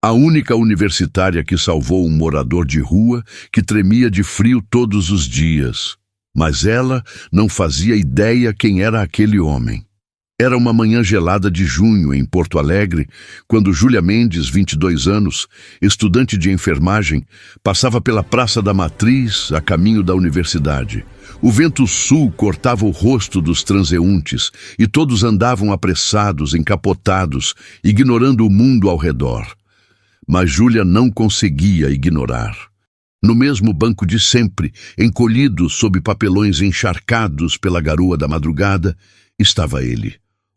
A única universitária que salvou um morador de rua que tremia de frio todos os dias. Mas ela não fazia ideia quem era aquele homem. Era uma manhã gelada de junho em Porto Alegre, quando Júlia Mendes, 22 anos, estudante de enfermagem, passava pela Praça da Matriz, a caminho da universidade. O vento sul cortava o rosto dos transeuntes e todos andavam apressados, encapotados, ignorando o mundo ao redor. Mas Júlia não conseguia ignorar. No mesmo banco de sempre, encolhido sob papelões encharcados pela garoa da madrugada, estava ele.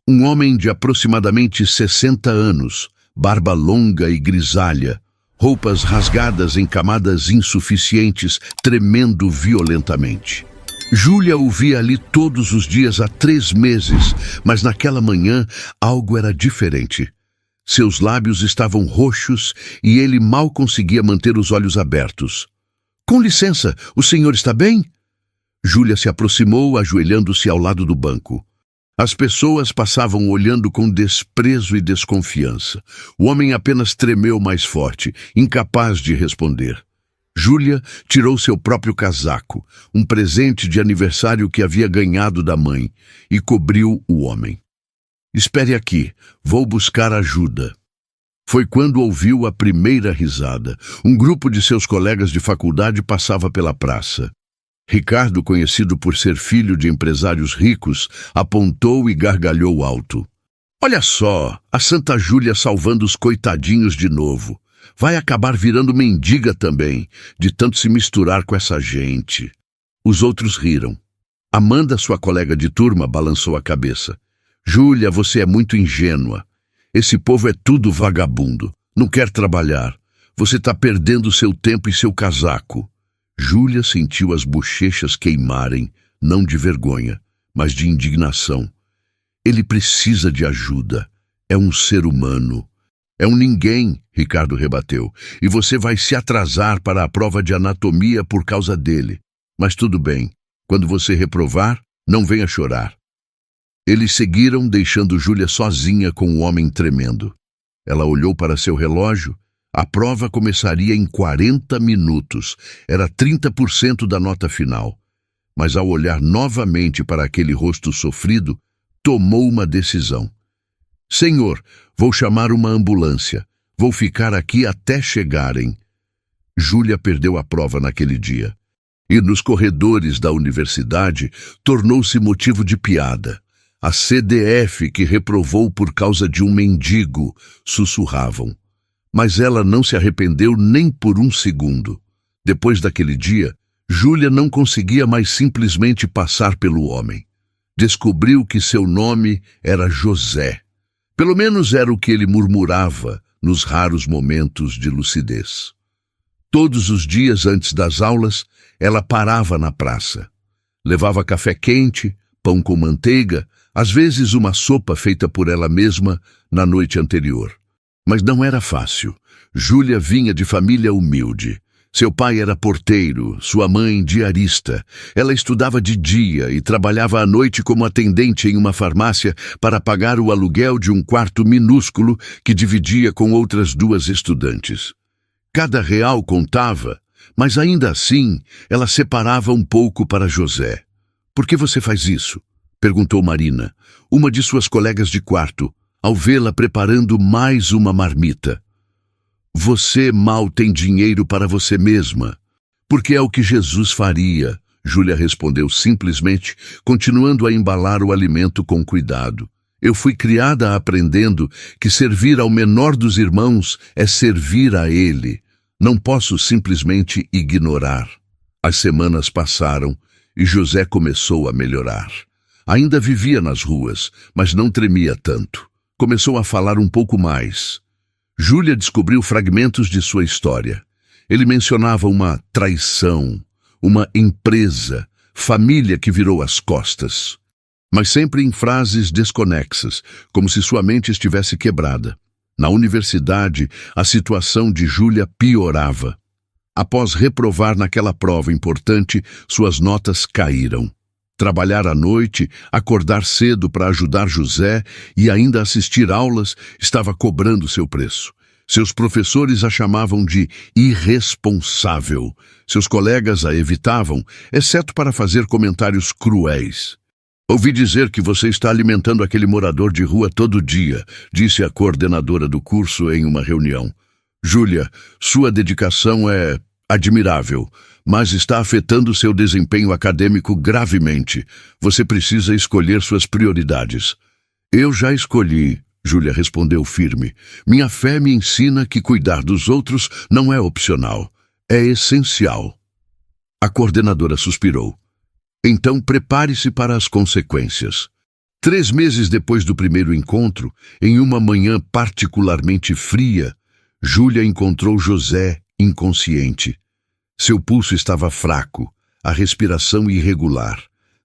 Um homem de aproximadamente 60 anos, barba longa e grisalha, roupas rasgadas em camadas insuficientes, tremendo violentamente. Júlia o via ali todos os dias há 3 meses, mas naquela manhã algo era diferente. Seus lábios estavam roxos e ele mal conseguia manter os olhos abertos. "Com licença, o senhor está bem?" Júlia se aproximou, ajoelhando-se ao lado do banco. As pessoas passavam olhando com desprezo e desconfiança. O homem apenas tremeu mais forte, incapaz de responder. Júlia tirou seu próprio casaco, um presente de aniversário que havia ganhado da mãe, e cobriu o homem. "Espere aqui, vou buscar ajuda." Foi quando ouviu a primeira risada. Um grupo de seus colegas de faculdade passava pela praça. Ricardo, conhecido por ser filho de empresários ricos, apontou e gargalhou alto. "Olha só, a Santa Júlia salvando os coitadinhos de novo. Vai acabar virando mendiga também, de tanto se misturar com essa gente." Os outros riram. Amanda, sua colega de turma, balançou a cabeça. "Júlia, você é muito ingênua. Esse povo é tudo vagabundo. Não quer trabalhar. Você está perdendo seu tempo e seu casaco." Júlia sentiu as bochechas queimarem, não de vergonha, mas de indignação. Ele precisa de ajuda. É um ser humano. "É um ninguém", Ricardo rebateu, "e você vai se atrasar para a prova de anatomia por causa dele. Mas tudo bem. Quando você reprovar, não venha chorar." Eles seguiram, deixando Júlia sozinha com o homem tremendo. Ela olhou para seu relógio. A prova começaria em 40 minutos. Era 30% da nota final. Mas ao olhar novamente para aquele rosto sofrido, tomou uma decisão. "Senhor, vou chamar uma ambulância. Vou ficar aqui até chegarem." Júlia perdeu a prova naquele dia. E nos corredores da universidade tornou-se motivo de piada. A CDF que reprovou por causa de um mendigo, sussurravam. Mas ela não se arrependeu nem por um segundo. Depois daquele dia, Júlia não conseguia mais simplesmente passar pelo homem. Descobriu que seu nome era José. Pelo menos era o que ele murmurava nos raros momentos de lucidez. Todos os dias antes das aulas, ela parava na praça. Levava café quente, pão com manteiga, às vezes uma sopa feita por ela mesma na noite anterior. Mas não era fácil. Júlia vinha de família humilde. Seu pai era porteiro, sua mãe diarista. Ela estudava de dia e trabalhava à noite como atendente em uma farmácia para pagar o aluguel de um quarto minúsculo que dividia com outras 2 estudantes. Cada real contava, mas ainda assim ela separava um pouco para José. "Por que você faz isso?" perguntou Marina, uma de suas colegas de quarto, ao vê-la preparando mais uma marmita. "Você mal tem dinheiro para você mesma, porque é o que Jesus faria", Júlia respondeu simplesmente, continuando a embalar o alimento com cuidado. "Eu fui criada aprendendo que servir ao menor dos irmãos é servir a ele. Não posso simplesmente ignorar." As semanas passaram e José começou a melhorar. Ainda vivia nas ruas, mas não tremia tanto. Começou a falar um pouco mais. Júlia descobriu fragmentos de sua história. Ele mencionava uma traição, uma empresa, família que virou as costas. Mas sempre em frases desconexas, como se sua mente estivesse quebrada. Na universidade, a situação de Júlia piorava. Após reprovar naquela prova importante, suas notas caíram. Trabalhar à noite, acordar cedo para ajudar José e ainda assistir aulas estava cobrando seu preço. Seus professores a chamavam de irresponsável. Seus colegas a evitavam, exceto para fazer comentários cruéis. Ouvi dizer que você está alimentando aquele morador de rua todo dia, disse a coordenadora do curso em uma reunião. Júlia, sua dedicação é admirável, mas está afetando seu desempenho acadêmico gravemente. Você precisa escolher suas prioridades. Eu já escolhi, Júlia respondeu firme. Minha fé me ensina que cuidar dos outros não é opcional, é essencial. A coordenadora suspirou. Então prepare-se para as consequências. 3 meses depois do primeiro encontro, em uma manhã particularmente fria, Júlia encontrou José inconsciente. Seu pulso estava fraco, a respiração irregular.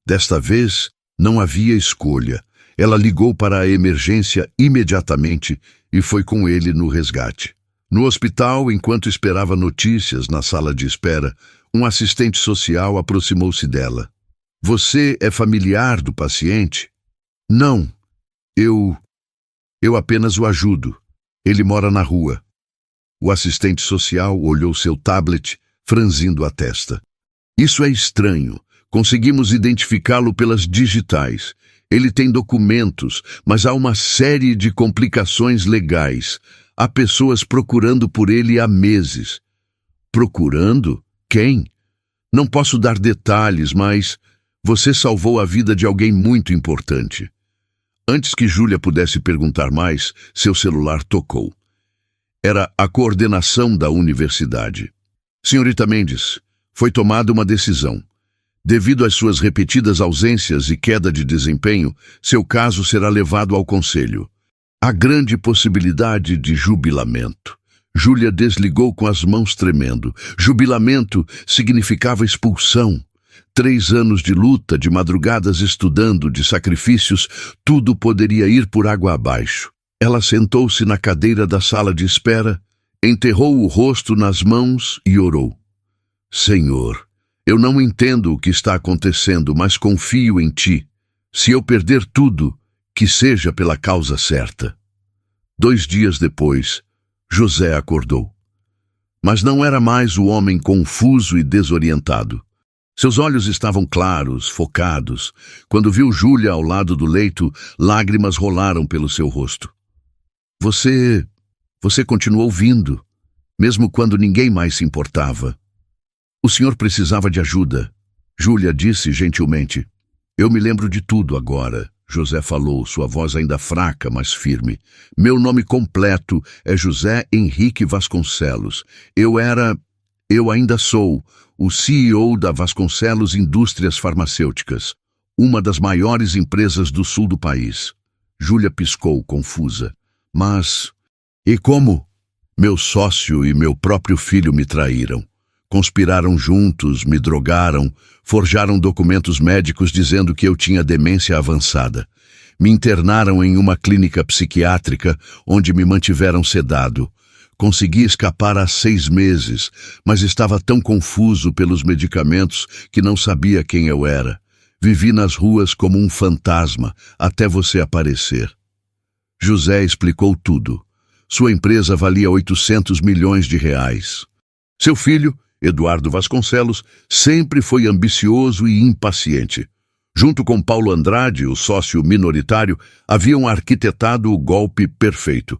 Desta vez, não havia escolha. Ela ligou para a emergência imediatamente e foi com ele no resgate. No hospital, enquanto esperava notícias na sala de espera, um assistente social aproximou-se dela. Você é familiar do paciente? Não. Eu apenas o ajudo. Ele mora na rua. O assistente social olhou seu tablet, franzindo a testa. Isso é estranho. Conseguimos identificá-lo pelas digitais. Ele tem documentos, mas há uma série de complicações legais. Há pessoas procurando por ele há meses. Procurando? Quem? Não posso dar detalhes, mas você salvou a vida de alguém muito importante. Antes que Júlia pudesse perguntar mais, seu celular tocou. Era a coordenação da universidade. Senhorita Mendes, foi tomada uma decisão. Devido às suas repetidas ausências e queda de desempenho, seu caso será levado ao conselho. Há grande possibilidade de jubilamento. Júlia desligou com as mãos tremendo. Jubilamento significava expulsão. 3 anos de luta, de madrugadas estudando, de sacrifícios, tudo poderia ir por água abaixo. Ela sentou-se na cadeira da sala de espera, enterrou o rosto nas mãos e orou. Senhor, eu não entendo o que está acontecendo, mas confio em Ti. Se eu perder tudo, que seja pela causa certa. 2 dias depois, José acordou. Mas não era mais o homem confuso e desorientado. Seus olhos estavam claros, focados. Quando viu Júlia ao lado do leito, lágrimas rolaram pelo seu rosto. Você continuou vindo, mesmo quando ninguém mais se importava. O senhor precisava de ajuda. Júlia disse gentilmente. Eu me lembro de tudo agora, José falou, sua voz ainda fraca, mas firme. Meu nome completo é José Henrique Vasconcelos. Eu ainda sou o CEO da Vasconcelos Indústrias Farmacêuticas, uma das maiores empresas do sul do país. Júlia piscou, confusa. Mas, e como? Meu sócio e meu próprio filho me traíram. Conspiraram juntos, me drogaram, forjaram documentos médicos dizendo que eu tinha demência avançada. Me internaram em uma clínica psiquiátrica onde me mantiveram sedado. Consegui escapar há 6 meses, mas estava tão confuso pelos medicamentos que não sabia quem eu era. Vivi nas ruas como um fantasma, até você aparecer. José explicou tudo. Sua empresa valia 800 milhões de reais. Seu filho, Eduardo Vasconcelos, sempre foi ambicioso e impaciente. Junto com Paulo Andrade, o sócio minoritário, haviam arquitetado o golpe perfeito.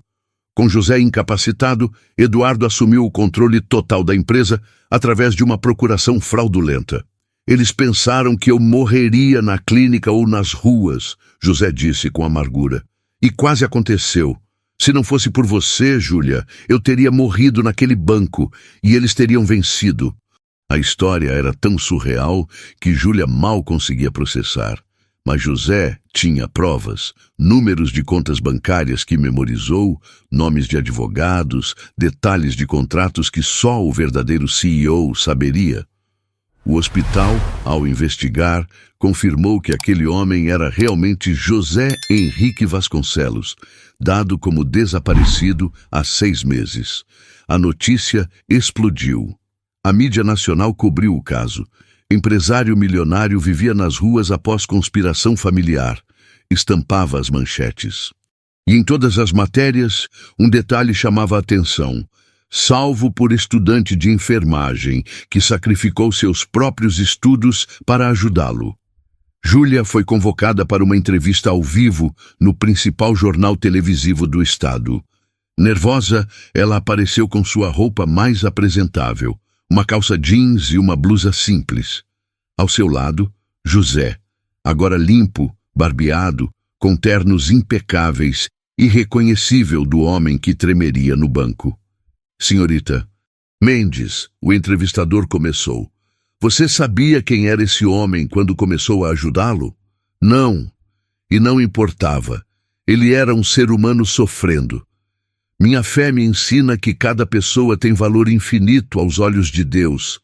Com José incapacitado, Eduardo assumiu o controle total da empresa através de uma procuração fraudulenta. Eles pensaram que eu morreria na clínica ou nas ruas, José disse com amargura. E quase aconteceu. Se não fosse por você, Júlia, eu teria morrido naquele banco e eles teriam vencido. A história era tão surreal que Júlia mal conseguia processar. Mas José tinha provas, números de contas bancárias que memorizou, nomes de advogados, detalhes de contratos que só o verdadeiro CEO saberia. O hospital, ao investigar, confirmou que aquele homem era realmente José Henrique Vasconcelos, dado como desaparecido há 6 meses. A notícia explodiu. A mídia nacional cobriu o caso. Empresário milionário vivia nas ruas após conspiração familiar. Estampava as manchetes. E em todas as matérias, um detalhe chamava a atenção: salvo por estudante de enfermagem que sacrificou seus próprios estudos para ajudá-lo. Júlia foi convocada para uma entrevista ao vivo no principal jornal televisivo do estado. Nervosa, ela apareceu com sua roupa mais apresentável, uma calça jeans e uma blusa simples. Ao seu lado, José, agora limpo, barbeado, com ternos impecáveis, irreconhecível do homem que tremeria no banco. Senhorita Mendes, o entrevistador começou. Você sabia quem era esse homem quando começou a ajudá-lo? Não. E não importava. Ele era um ser humano sofrendo. Minha fé me ensina que cada pessoa tem valor infinito aos olhos de Deus,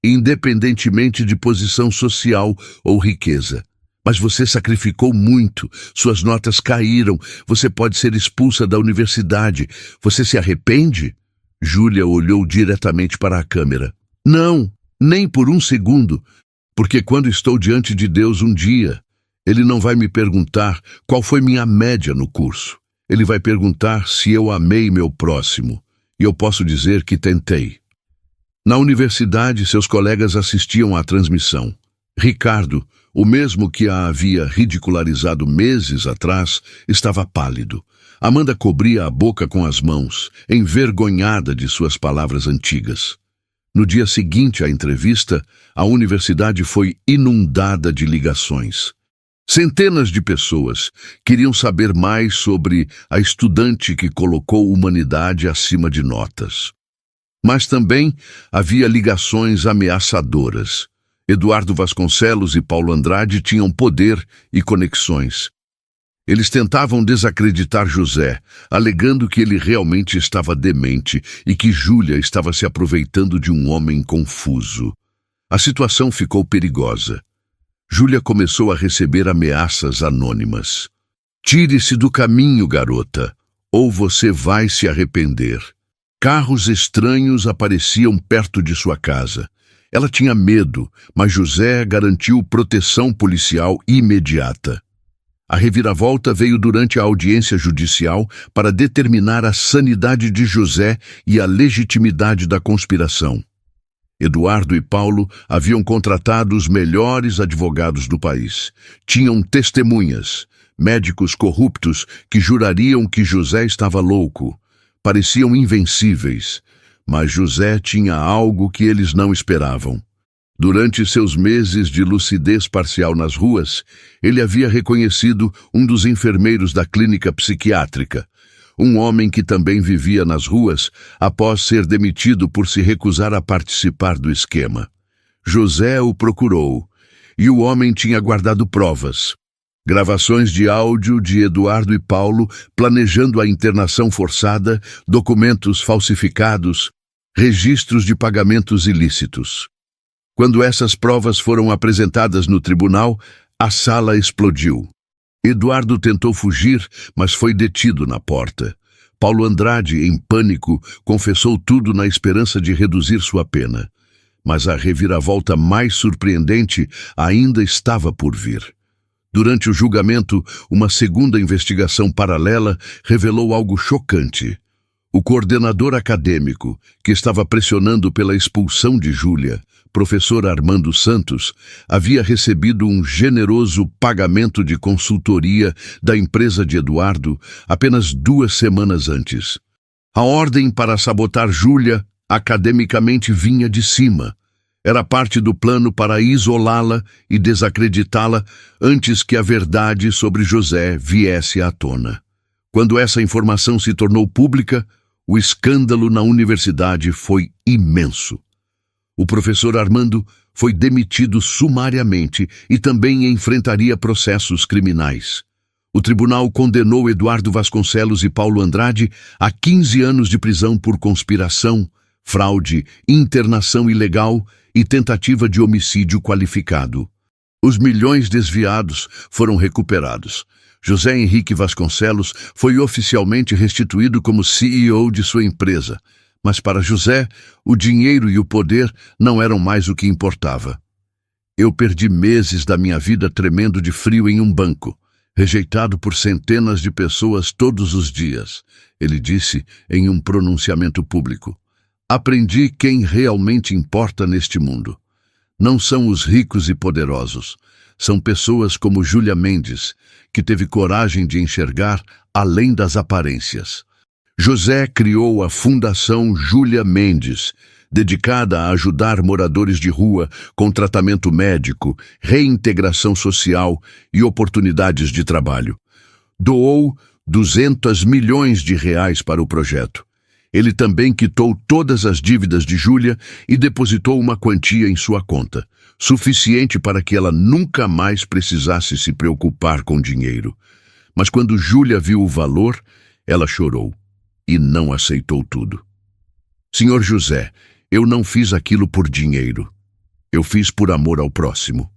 independentemente de posição social ou riqueza. Mas você sacrificou muito, suas notas caíram, você pode ser expulsa da universidade. Você se arrepende? Júlia olhou diretamente para a câmera. Não, nem por um segundo, porque quando estou diante de Deus um dia, Ele não vai me perguntar qual foi minha média no curso. Ele vai perguntar se eu amei meu próximo, e eu posso dizer que tentei. Na universidade, seus colegas assistiam à transmissão. Ricardo, o mesmo que a havia ridicularizado meses atrás, estava pálido. Amanda cobria a boca com as mãos, envergonhada de suas palavras antigas. No dia seguinte à entrevista, a universidade foi inundada de ligações. Centenas de pessoas queriam saber mais sobre a estudante que colocou humanidade acima de notas. Mas também havia ligações ameaçadoras. Eduardo Vasconcelos e Paulo Andrade tinham poder e conexões. Eles tentavam desacreditar José, alegando que ele realmente estava demente e que Júlia estava se aproveitando de um homem confuso. A situação ficou perigosa. Júlia começou a receber ameaças anônimas. Tire-se do caminho, garota, ou você vai se arrepender. Carros estranhos apareciam perto de sua casa. Ela tinha medo, mas José garantiu proteção policial imediata. A reviravolta veio durante a audiência judicial para determinar a sanidade de José e a legitimidade da conspiração. Eduardo e Paulo haviam contratado os melhores advogados do país. Tinham testemunhas, médicos corruptos que jurariam que José estava louco. Pareciam invencíveis, mas José tinha algo que eles não esperavam. Durante seus meses de lucidez parcial nas ruas, ele havia reconhecido um dos enfermeiros da clínica psiquiátrica, um homem que também vivia nas ruas após ser demitido por se recusar a participar do esquema. José o procurou, e o homem tinha guardado provas. Gravações de áudio de Eduardo e Paulo planejando a internação forçada, documentos falsificados, registros de pagamentos ilícitos. Quando essas provas foram apresentadas no tribunal, a sala explodiu. Eduardo tentou fugir, mas foi detido na porta. Paulo Andrade, em pânico, confessou tudo na esperança de reduzir sua pena. Mas a reviravolta mais surpreendente ainda estava por vir. Durante o julgamento, uma segunda investigação paralela revelou algo chocante. O coordenador acadêmico, que estava pressionando pela expulsão de Júlia, professor Armando Santos, havia recebido um generoso pagamento de consultoria da empresa de Eduardo apenas 2 semanas antes. A ordem para sabotar Júlia academicamente vinha de cima. Era parte do plano para isolá-la e desacreditá-la antes que a verdade sobre José viesse à tona. Quando essa informação se tornou pública, o escândalo na universidade foi imenso. O professor Armando foi demitido sumariamente e também enfrentaria processos criminais. O tribunal condenou Eduardo Vasconcelos e Paulo Andrade a 15 anos de prisão por conspiração, fraude, internação ilegal e tentativa de homicídio qualificado. Os milhões desviados foram recuperados. José Henrique Vasconcelos foi oficialmente restituído como CEO de sua empresa. Mas para José, o dinheiro e o poder não eram mais o que importava. Eu perdi meses da minha vida tremendo de frio em um banco. rejeitado por centenas de pessoas todos os dias, ele disse em um pronunciamento público. Aprendi quem realmente importa neste mundo. Não são os ricos e poderosos. São pessoas como Júlia Mendes, que teve coragem de enxergar além das aparências. José criou a Fundação Júlia Mendes, dedicada a ajudar moradores de rua com tratamento médico, reintegração social e oportunidades de trabalho. Doou 200 milhões de reais para o projeto. Ele também quitou todas as dívidas de Júlia e depositou uma quantia em sua conta, suficiente para que ela nunca mais precisasse se preocupar com dinheiro. Mas quando Júlia viu o valor, ela chorou e não aceitou tudo. Senhor José, eu não fiz aquilo por dinheiro. Eu fiz por amor ao próximo.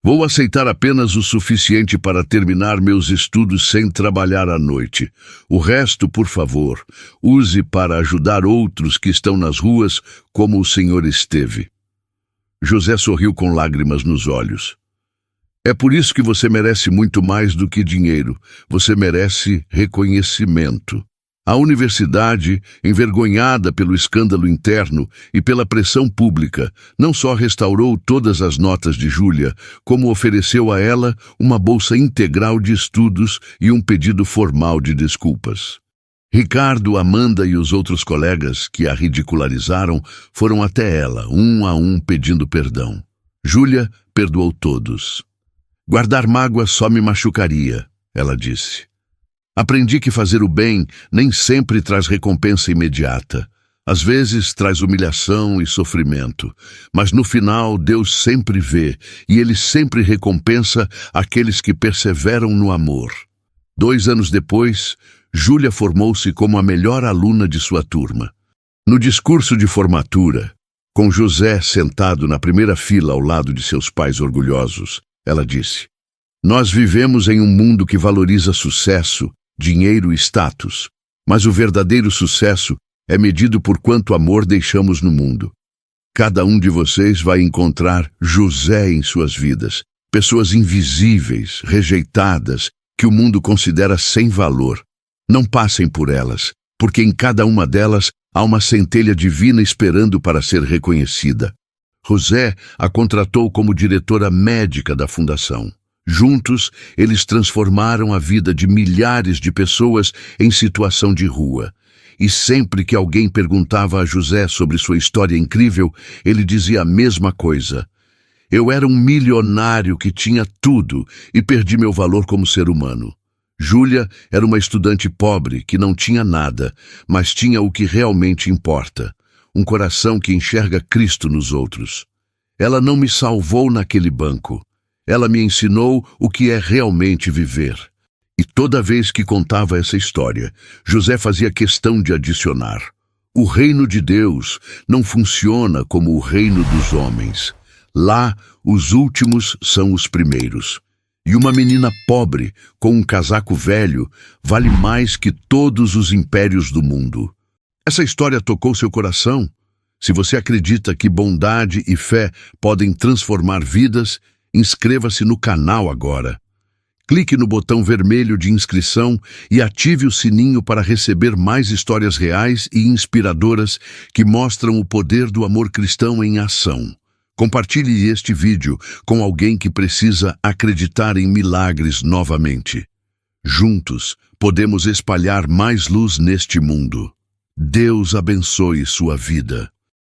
Vou aceitar apenas o suficiente para terminar meus estudos sem trabalhar à noite. O resto, por favor, use para ajudar outros que estão nas ruas como o senhor esteve. José sorriu com lágrimas nos olhos. É por isso que você merece muito mais do que dinheiro. Você merece reconhecimento. A universidade, envergonhada pelo escândalo interno e pela pressão pública, não só restaurou todas as notas de Júlia, como ofereceu a ela uma bolsa integral de estudos e um pedido formal de desculpas. Ricardo, Amanda e os outros colegas que a ridicularizaram foram até ela, um a um, pedindo perdão. Júlia perdoou todos. Guardar mágoa só me machucaria, ela disse. Aprendi que fazer o bem nem sempre traz recompensa imediata. Às vezes traz humilhação e sofrimento, mas no final Deus sempre vê e Ele sempre recompensa aqueles que perseveram no amor. 2 anos depois, Júlia formou-se como a melhor aluna de sua turma. No discurso de formatura, com José sentado na primeira fila ao lado de seus pais orgulhosos, ela disse: Nós vivemos em um mundo que valoriza sucesso, dinheiro e status, mas o verdadeiro sucesso é medido por quanto amor deixamos no mundo. Cada um de vocês vai encontrar José em suas vidas, pessoas invisíveis, rejeitadas, que o mundo considera sem valor. Não passem por elas, porque em cada uma delas há uma centelha divina esperando para ser reconhecida. José a contratou como diretora médica da fundação. Juntos, eles transformaram a vida de milhares de pessoas em situação de rua. E sempre que alguém perguntava a José sobre sua história incrível, ele dizia a mesma coisa. Eu era um milionário que tinha tudo e perdi meu valor como ser humano. Júlia era uma estudante pobre que não tinha nada, mas tinha o que realmente importa. Um coração que enxerga Cristo nos outros. Ela não me salvou naquele banco. Ela me ensinou o que é realmente viver. E toda vez que contava essa história, José fazia questão de adicionar: o reino de Deus não funciona como o reino dos homens. Lá, os últimos são os primeiros. E uma menina pobre, com um casaco velho, vale mais que todos os impérios do mundo. Essa história tocou seu coração? Se você acredita que bondade e fé podem transformar vidas, inscreva-se no canal agora. Clique no botão vermelho de inscrição e ative o sininho para receber mais histórias reais e inspiradoras que mostram o poder do amor cristão em ação. Compartilhe este vídeo com alguém que precisa acreditar em milagres novamente. Juntos, podemos espalhar mais luz neste mundo. Deus abençoe sua vida.